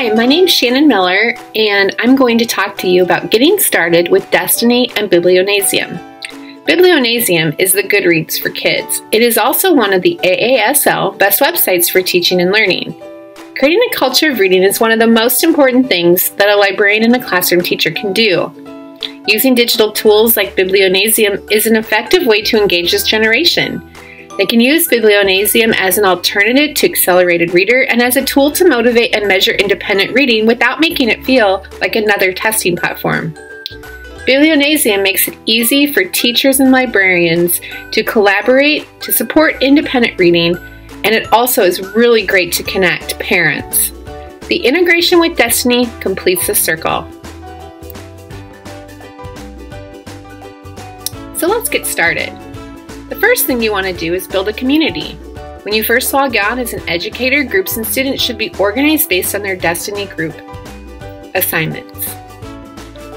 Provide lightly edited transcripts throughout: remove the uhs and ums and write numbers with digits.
Hi, my name's Shannon Miller, and I'm going to talk to you about getting started with Destiny and Biblionasium. Biblionasium is the Goodreads for kids. It is also one of the AASL best websites for teaching and learning. Creating a culture of reading is one of the most important things that a librarian and a classroom teacher can do. Using digital tools like Biblionasium is an effective way to engage this generation. They can use Biblionasium as an alternative to Accelerated Reader and as a tool to motivate and measure independent reading without making it feel like another testing platform. Biblionasium makes it easy for teachers and librarians to collaborate to support independent reading, and it also is really great to connect parents. The integration with Destiny completes the circle. So let's get started. The first thing you want to do is build a community. When you first log on as an educator, groups and students should be organized based on their Destiny group assignments.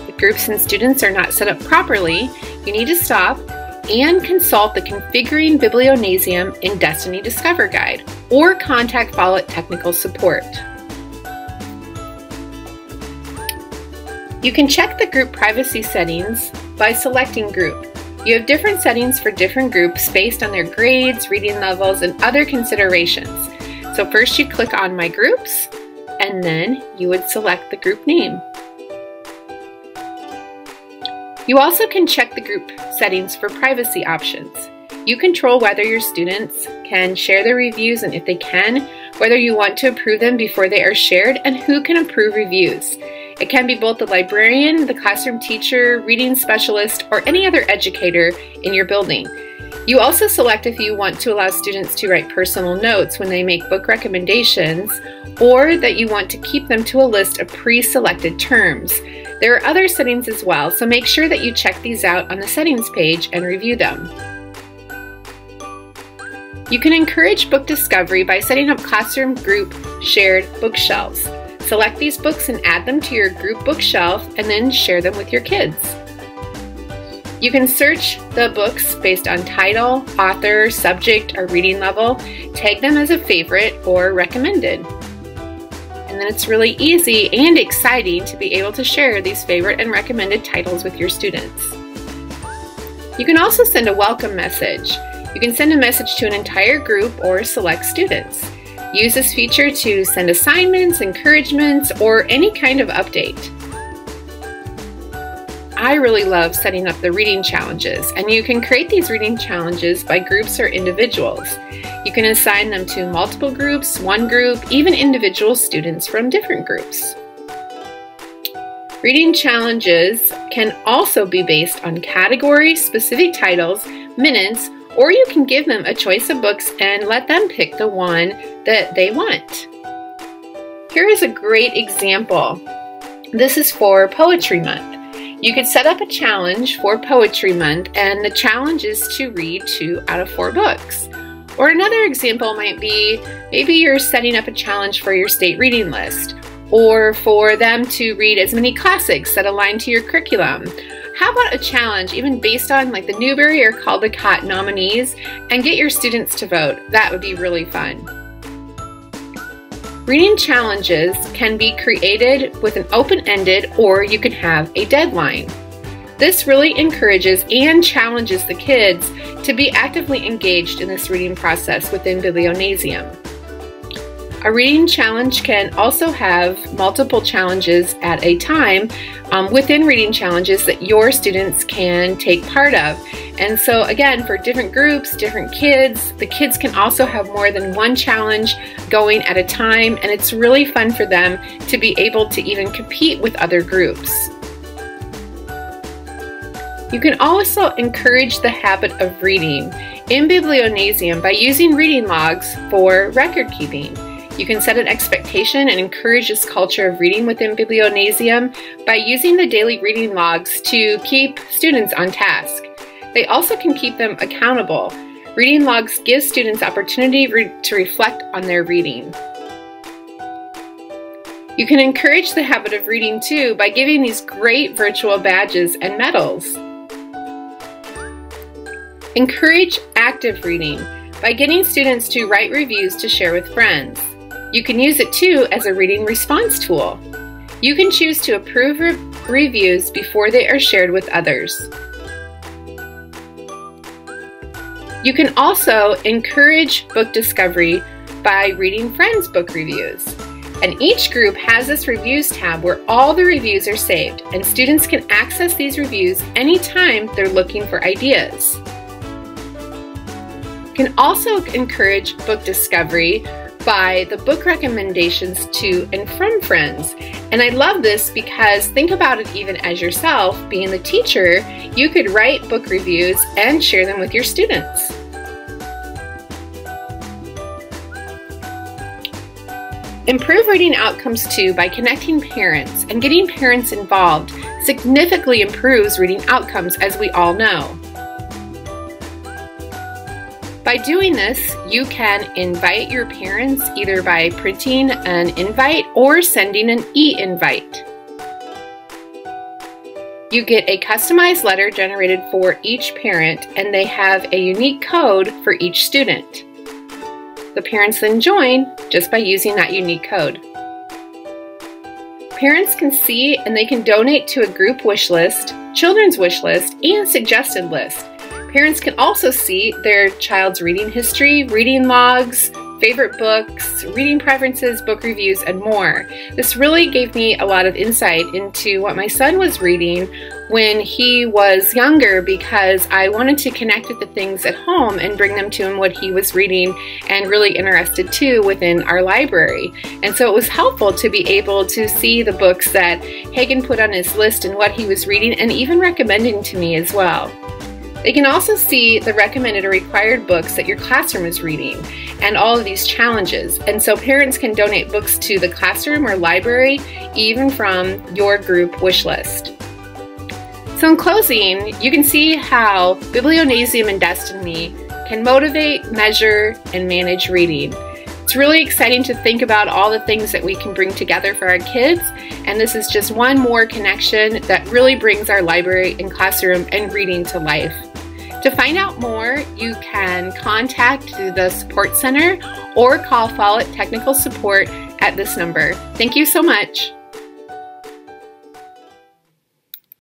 If groups and students are not set up properly, you need to stop and consult the Configuring Biblionasium in Destiny Discover Guide or contact Follett Technical Support. You can check the group privacy settings by selecting Group. You have different settings for different groups based on their grades, reading levels, and other considerations. So first you click on My Groups, and then you would select the group name. You also can check the group settings for privacy options. You control whether your students can share their reviews, and if they can, whether you want to approve them before they are shared, and who can approve reviews. It can be both the librarian, the classroom teacher, reading specialist, or any other educator in your building. You also select if you want to allow students to write personal notes when they make book recommendations, or that you want to keep them to a list of pre-selected terms. There are other settings as well, so make sure that you check these out on the settings page and review them. You can encourage book discovery by setting up classroom group shared bookshelves. Select these books and add them to your group bookshelf and then share them with your kids. You can search the books based on title, author, subject, or reading level, tag them as a favorite or recommended. And then it's really easy and exciting to be able to share these favorite and recommended titles with your students. You can also send a welcome message. You can send a message to an entire group or select students. Use this feature to send assignments, encouragements, or any kind of update. I really love setting up the reading challenges, and you can create these reading challenges by groups or individuals. You can assign them to multiple groups, one group, even individual students from different groups. Reading challenges can also be based on categories, specific titles, minutes, or you can give them a choice of books and let them pick the one that they want. Here is a great example. This is for Poetry Month. You could set up a challenge for Poetry Month, and the challenge is to read 2 out of 4 books. Or another example might be, maybe you're setting up a challenge for your state reading list, or for them to read as many classics that align to your curriculum. How about a challenge even based on like the Newbery or Caldecott nominees, and get your students to vote? That would be really fun. Reading challenges can be created with an open-ended, or you can have a deadline. This really encourages and challenges the kids to be actively engaged in this reading process within Biblionasium. A reading challenge can also have multiple challenges at a time within reading challenges that your students can take part of. And so again, for different groups, different kids, the kids can also have more than one challenge going at a time, and it's really fun for them to be able to even compete with other groups. You can also encourage the habit of reading in Biblionasium by using reading logs for record keeping. You can set an expectation and encourage this culture of reading within Biblionasium by using the daily reading logs to keep students on task. They also can keep them accountable. Reading logs give students opportunity to reflect on their reading. You can encourage the habit of reading too by giving these great virtual badges and medals. Encourage active reading by getting students to write reviews to share with friends. You can use it too as a reading response tool. You can choose to approve reviews before they are shared with others. You can also encourage book discovery by reading friends' book reviews. And each group has this reviews tab where all the reviews are saved, and students can access these reviews anytime they're looking for ideas. You can also encourage book discovery by the book recommendations to and from friends. And I love this because think about it even as yourself, being the teacher, you could write book reviews and share them with your students. Improve reading outcomes too by connecting parents, and getting parents involved significantly improves reading outcomes, as we all know. By doing this, you can invite your parents either by printing an invite or sending an e-invite. You get a customized letter generated for each parent, and they have a unique code for each student. The parents then join just by using that unique code. Parents can see and they can donate to a group wish list, children's wish list, and suggested list. Parents can also see their child's reading history, reading logs, favorite books, reading preferences, book reviews, and more. This really gave me a lot of insight into what my son was reading when he was younger, because I wanted to connect with the things at home and bring them to him what he was reading and really interested too within our library. And so it was helpful to be able to see the books that Hagen put on his list and what he was reading, and even recommending to me as well. They can also see the recommended or required books that your classroom is reading and all of these challenges. And so parents can donate books to the classroom or library, even from your group wish list. So in closing, you can see how Biblionasium and Destiny can motivate, measure, and manage reading. It's really exciting to think about all the things that we can bring together for our kids, and this is just one more connection that really brings our library and classroom and reading to life. To find out more, you can contact the Support Center or call Follett Technical Support at this number. Thank you so much.